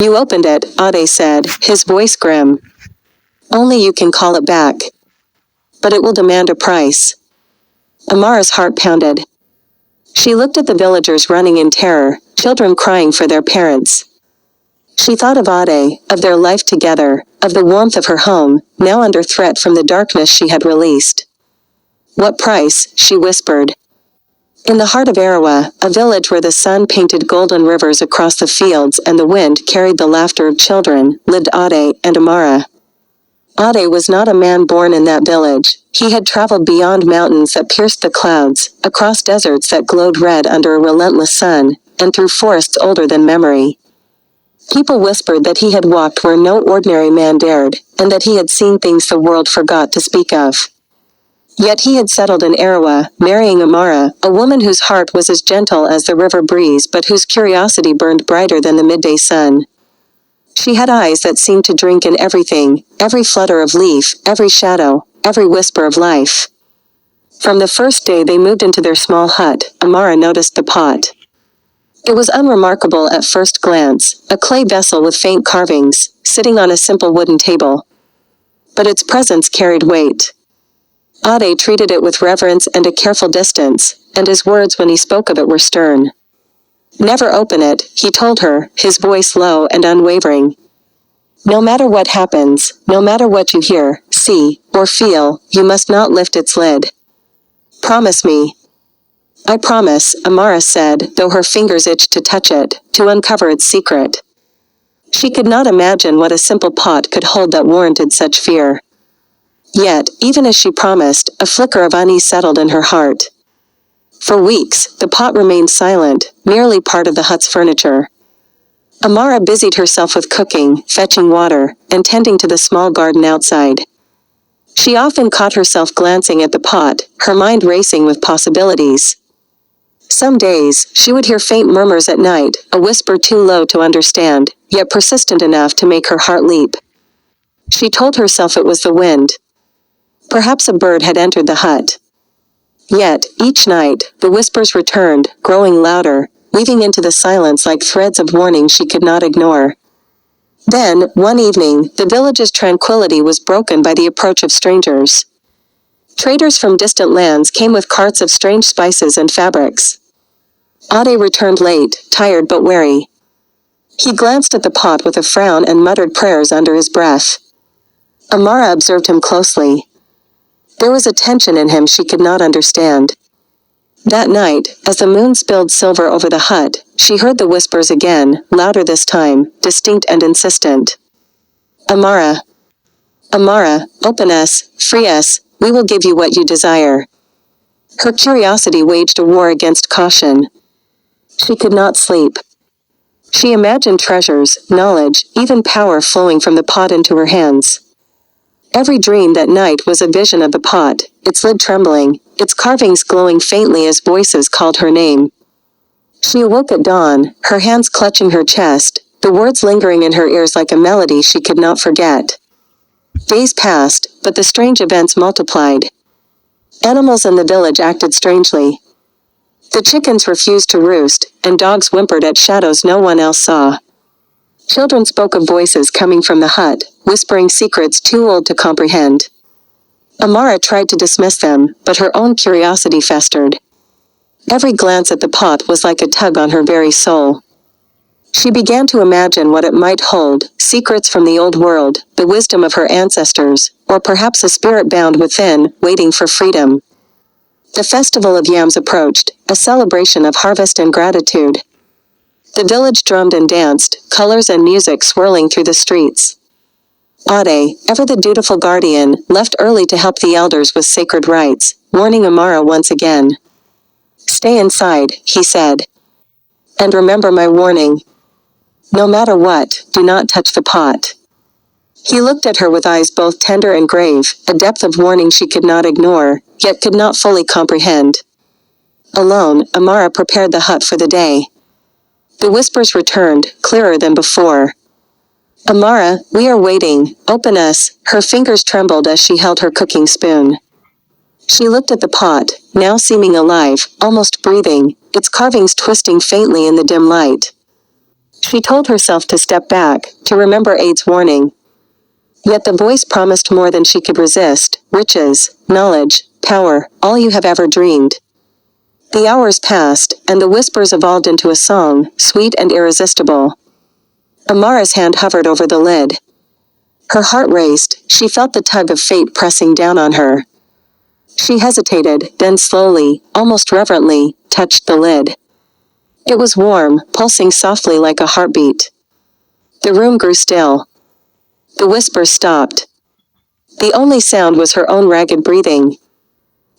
You opened it, Ade said, his voice grim. Only you can call it back. But it will demand a price. Amara's heart pounded. She looked at the villagers running in terror, children crying for their parents. She thought of Ade, of their life together, of the warmth of her home, now under threat from the darkness she had released. What price? She whispered. In the heart of Arawa, a village where the sun painted golden rivers across the fields and the wind carried the laughter of children, lived Ade and Amara. Ade was not a man born in that village. He had traveled beyond mountains that pierced the clouds, across deserts that glowed red under a relentless sun, and through forests older than memory. People whispered that he had walked where no ordinary man dared, and that he had seen things the world forgot to speak of. Yet he had settled in Arawa, marrying Amara, a woman whose heart was as gentle as the river breeze but whose curiosity burned brighter than the midday sun. She had eyes that seemed to drink in everything, every flutter of leaf, every shadow, every whisper of life. From the first day they moved into their small hut, Amara noticed the pot. It was unremarkable at first glance, a clay vessel with faint carvings, sitting on a simple wooden table. But its presence carried weight. Ade treated it with reverence and a careful distance, and his words when he spoke of it were stern. Never open it, he told her, his voice low and unwavering. No matter what happens, no matter what you hear, see, or feel, you must not lift its lid. Promise me. I promise, Amara said, though her fingers itched to touch it, to uncover its secret. She could not imagine what a simple pot could hold that warranted such fear. Yet, even as she promised, a flicker of unease settled in her heart. For weeks, the pot remained silent, merely part of the hut's furniture. Amara busied herself with cooking, fetching water, and tending to the small garden outside. She often caught herself glancing at the pot, her mind racing with possibilities. Some days, she would hear faint murmurs at night, a whisper too low to understand, yet persistent enough to make her heart leap. She told herself it was the wind. Perhaps a bird had entered the hut. Yet, each night, the whispers returned, growing louder, weaving into the silence like threads of warning she could not ignore. Then, one evening, the village's tranquility was broken by the approach of strangers. Traders from distant lands came with carts of strange spices and fabrics. Ade returned late, tired but wary. He glanced at the pot with a frown and muttered prayers under his breath. Amara observed him closely. There was a tension in him she could not understand. That night, as the moon spilled silver over the hut, she heard the whispers again, louder this time, distinct and insistent. Amara. Amara, open us, free us, we will give you what you desire. Her curiosity waged a war against caution. She could not sleep. She imagined treasures, knowledge, even power flowing from the pot into her hands. Every dream that night was a vision of the pot, its lid trembling, its carvings glowing faintly as voices called her name. She awoke at dawn, her hands clutching her chest, the words lingering in her ears like a melody she could not forget. Days passed, but the strange events multiplied. Animals in the village acted strangely. The chickens refused to roost, and dogs whimpered at shadows no one else saw. Children spoke of voices coming from the hut, whispering secrets too old to comprehend. Amara tried to dismiss them, but her own curiosity festered. Every glance at the pot was like a tug on her very soul. She began to imagine what it might hold, secrets from the old world, the wisdom of her ancestors, or perhaps a spirit bound within, waiting for freedom. The festival of yams approached, a celebration of harvest and gratitude. The village drummed and danced, colors and music swirling through the streets. Ade, ever the dutiful guardian, left early to help the elders with sacred rites, warning Amara once again. Stay inside, he said. And remember my warning. No matter what, do not touch the pot. He looked at her with eyes both tender and grave, a depth of warning she could not ignore, yet could not fully comprehend. Alone, Amara prepared the hut for the day. The whispers returned, clearer than before. Amara, we are waiting, open us, her fingers trembled as she held her cooking spoon. She looked at the pot, now seeming alive, almost breathing, its carvings twisting faintly in the dim light. She told herself to step back, to remember Ade's warning. Yet the voice promised more than she could resist: riches, knowledge, power, all you have ever dreamed. The hours passed, and the whispers evolved into a song, sweet and irresistible. Amara's hand hovered over the lid. Her heart raced, she felt the tug of fate pressing down on her. She hesitated, then slowly, almost reverently, touched the lid. It was warm, pulsing softly like a heartbeat. The room grew still. The whispers stopped. The only sound was her own ragged breathing.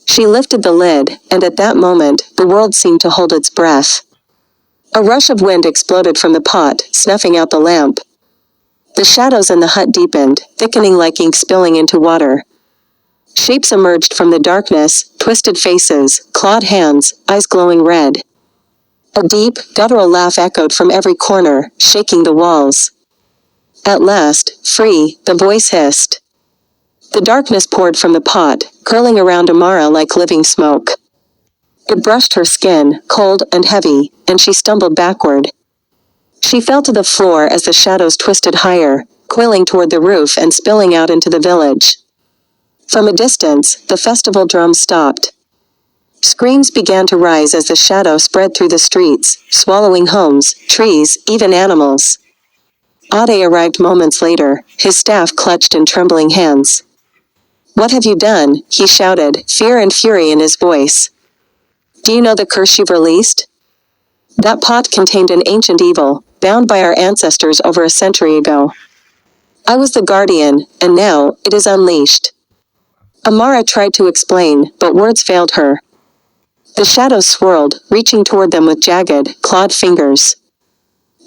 She lifted the lid, and at that moment, the world seemed to hold its breath. A rush of wind exploded from the pot, snuffing out the lamp. The shadows in the hut deepened, thickening like ink spilling into water. Shapes emerged from the darkness, twisted faces, clawed hands, eyes glowing red. A deep, guttural laugh echoed from every corner, shaking the walls. At last, free, the voice hissed. The darkness poured from the pot, curling around Amara like living smoke. It brushed her skin, cold and heavy, and she stumbled backward. She fell to the floor as the shadows twisted higher, coiling toward the roof and spilling out into the village. From a distance, the festival drums stopped. Screams began to rise as the shadow spread through the streets, swallowing homes, trees, even animals. Ade arrived moments later, his staff clutched in trembling hands. "What have you done?" he shouted, fear and fury in his voice. "Do you know the curse you've released? That pot contained an ancient evil, bound by our ancestors over a century ago. I was the guardian, and now, it is unleashed." Amara tried to explain, but words failed her. The shadows swirled, reaching toward them with jagged, clawed fingers.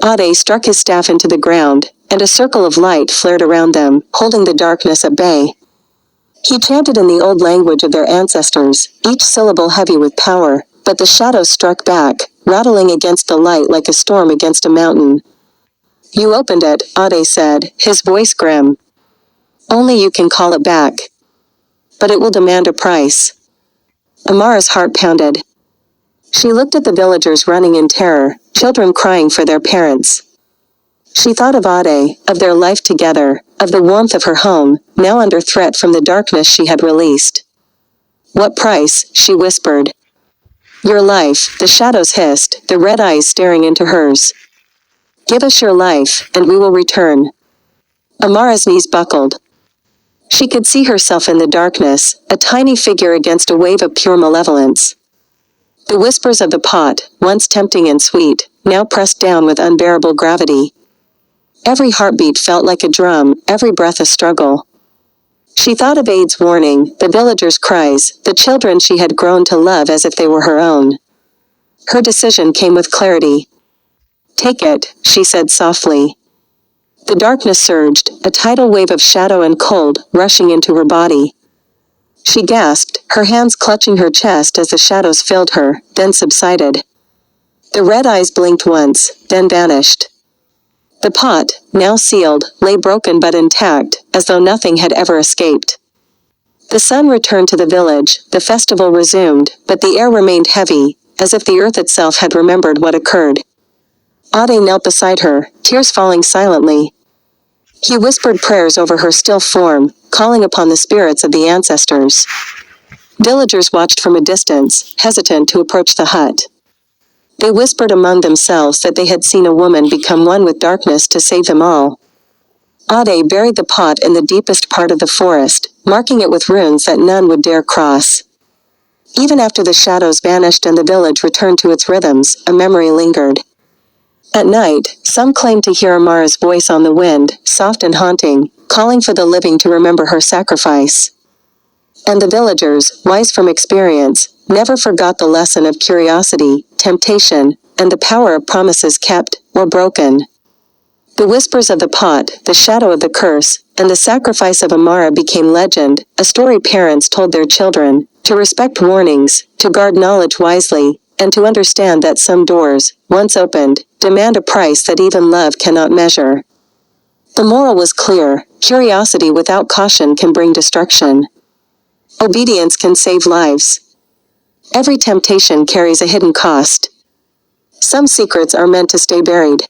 Ade struck his staff into the ground, and a circle of light flared around them, holding the darkness at bay. He chanted in the old language of their ancestors, each syllable heavy with power, but the shadows struck back, rattling against the light like a storm against a mountain. "You opened it," Ade said, his voice grim. "Only you can call it back. But it will demand a price." Amara's heart pounded. She looked at the villagers running in terror, children crying for their parents. She thought of Ade, of their life together, of the warmth of her home, now under threat from the darkness she had released. "What price?" she whispered. "Your life," the shadows hissed, the red eyes staring into hers. "Give us your life, and we will return." Amara's knees buckled. She could see herself in the darkness, a tiny figure against a wave of pure malevolence. The whispers of the pot, once tempting and sweet, now pressed down with unbearable gravity. Every heartbeat felt like a drum, every breath a struggle. She thought of Ade's warning, the villagers' cries, the children she had grown to love as if they were her own. Her decision came with clarity. "Take it," she said softly. The darkness surged, a tidal wave of shadow and cold, rushing into her body. She gasped, her hands clutching her chest as the shadows filled her, then subsided. The red eyes blinked once, then vanished. The pot, now sealed, lay broken but intact, as though nothing had ever escaped. The sun returned to the village, the festival resumed, but the air remained heavy, as if the earth itself had remembered what occurred. Ade knelt beside her, tears falling silently. He whispered prayers over her still form, calling upon the spirits of the ancestors. Villagers watched from a distance, hesitant to approach the hut. They whispered among themselves that they had seen a woman become one with darkness to save them all. Ade buried the pot in the deepest part of the forest, marking it with runes that none would dare cross. Even after the shadows vanished and the village returned to its rhythms, a memory lingered. At night, some claimed to hear Amara's voice on the wind, soft and haunting, calling for the living to remember her sacrifice. And the villagers, wise from experience, never forgot the lesson of curiosity, temptation, and the power of promises kept, or broken. The whispers of the pot, the shadow of the curse, and the sacrifice of Amara became legend, a story parents told their children, to respect warnings, to guard knowledge wisely, and to understand that some doors, once opened, demand a price that even love cannot measure. The moral was clear: curiosity without caution can bring destruction. Obedience can save lives. Every temptation carries a hidden cost. Some secrets are meant to stay buried.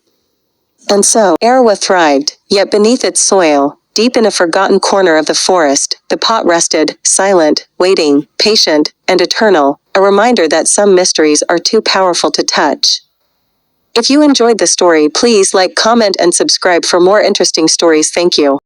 And so, Arawa thrived, yet beneath its soil, deep in a forgotten corner of the forest, the pot rested, silent, waiting, patient, and eternal, a reminder that some mysteries are too powerful to touch. If you enjoyed the story, please like, comment, and subscribe for more interesting stories. Thank you.